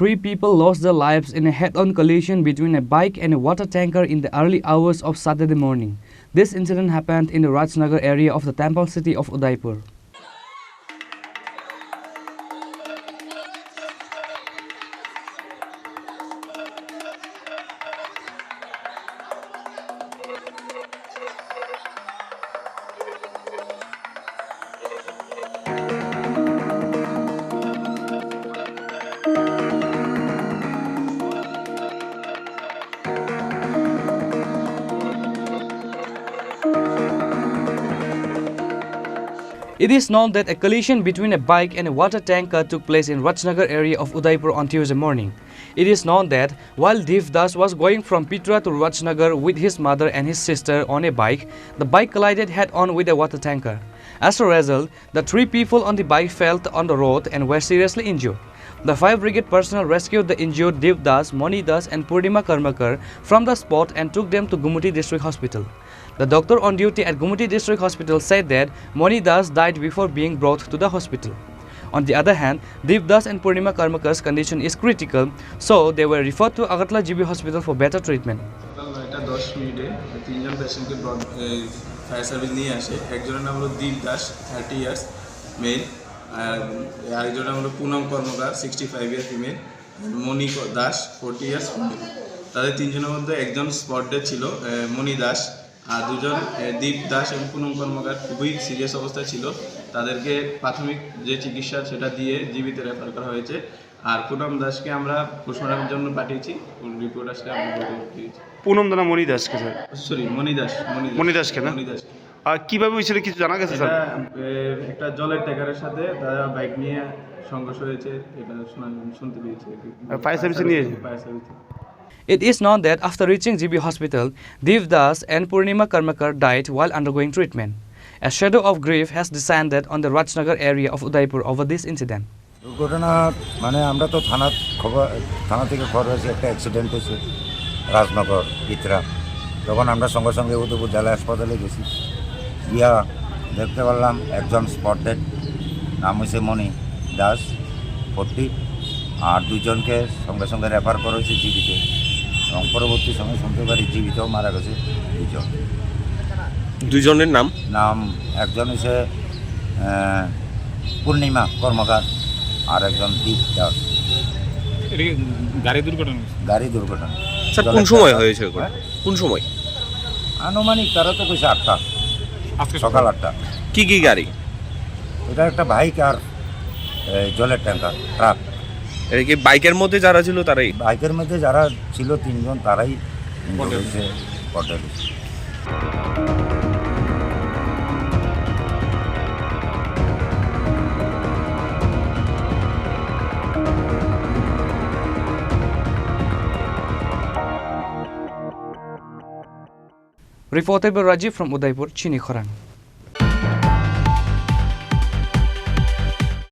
Three people lost their lives in a head-on collision between a bike and a water tanker in the early hours of Saturday morning. This incident happened in the Rajnagar area of the temple city of Udaipur. It is known that a collision between a bike and a water tanker took place in Rajnagar area of Udaipur on Tuesday morning. It is known that while Dev Das was going from Tripura to Rajnagar with his mother and his sister on a bike, the bike collided head-on with a water tanker. As a result, the three people on the bike fell on the road and were seriously injured. The fire brigade personnel rescued the injured Dev Das, Moni Das and Purnima Karmakar from the spot and took them to Gumuti District Hospital. The doctor on duty at Gumuti District Hospital said that Moni Das died before being brought to the hospital. On the other hand, Dev Das and Purnima Karmakar's condition is critical, so they were referred to Agartala GB Hospital for better treatment. Fire service নিয়ে আসে একজনের নাম হলো দীপ Das 30 years male আর আরেকজনের নাম হলো পুনম কর্মকার 65 years female মনি Das 40 years female তাদের তিনজনের মধ্যে একজন স্পট ডেড ছিল মনি দাস আর দুজন দীপ দাস এবং পুনম কর্মকার খুবই সিরিয়াস অবস্থায় ছিল তাদেরকে প্রাথমিক যে চিকিৎসা সেটা দিয়ে জীবিত রেফার করা হয়েছে আর পুনম দাসকে আমরা পোস্টমর্টমের জন্য পাঠিয়েছি রিপোর্ট আসলে আমরা পাঠিয়েছি পুনম দানা মনি দাসকে স্যার সরি মনি দাস না মনি দাস আর কিভাবে হয়েছিল কিছু জানা গেছে স্যার একটা জলের ট্যাঙ্কারের সাথে তারা বাইক নিয়ে সংঘর্ষ হয়েছে এটা শুনতে পেয়েছি ফায়ার সার্ভিস নিয়েছে It is known that after reaching GB Hospital, Dev Das and Purnima Karmakar died while undergoing treatment. A shadow of grief has descended on the Rajnagar area of Udaipur over this incident. দুর্ঘটনা মানে আমরা তো থানা থেকে খবর হয়েছে একটা accident হয়েছে রাজনগর ইতরা তখন আমরা সঙ্গে সঙ্গে উদয়পুর জেলা হাসপাতালে গেছি গিয়া দেখতে পারলাম একজন স্পট ডেড নাম হয়েছে মণি দাস 40 আর দুজনকে সঙ্গে সঙ্গে রেফার করা হয়েছে জীবিত এবং পরবর্তী সময় শুনতে পারি জীবিতও মারা গেছে দুজনের নাম একজন হচ্ছে পূর্ণিমা কর্মকার আর একজন দীপ দাস গাড়ি দুর্ঘটনা স্যার কোন সময় হয়েছে কোন সময় আনুমানিক তারা তো কইছে 8টা সকাল 8টা কি গাড়ি এটা একটা বাইক আর জলের ট্যাঙ্কার ট্রাক এটা কি বাইকের মধ্যে যারা ছিল তারাই বাইকের মধ্যে যারা ছিল তিনজন তারাই হয়েছে Patel Reported by Rajiv from Udaipur, Chini, Khorang.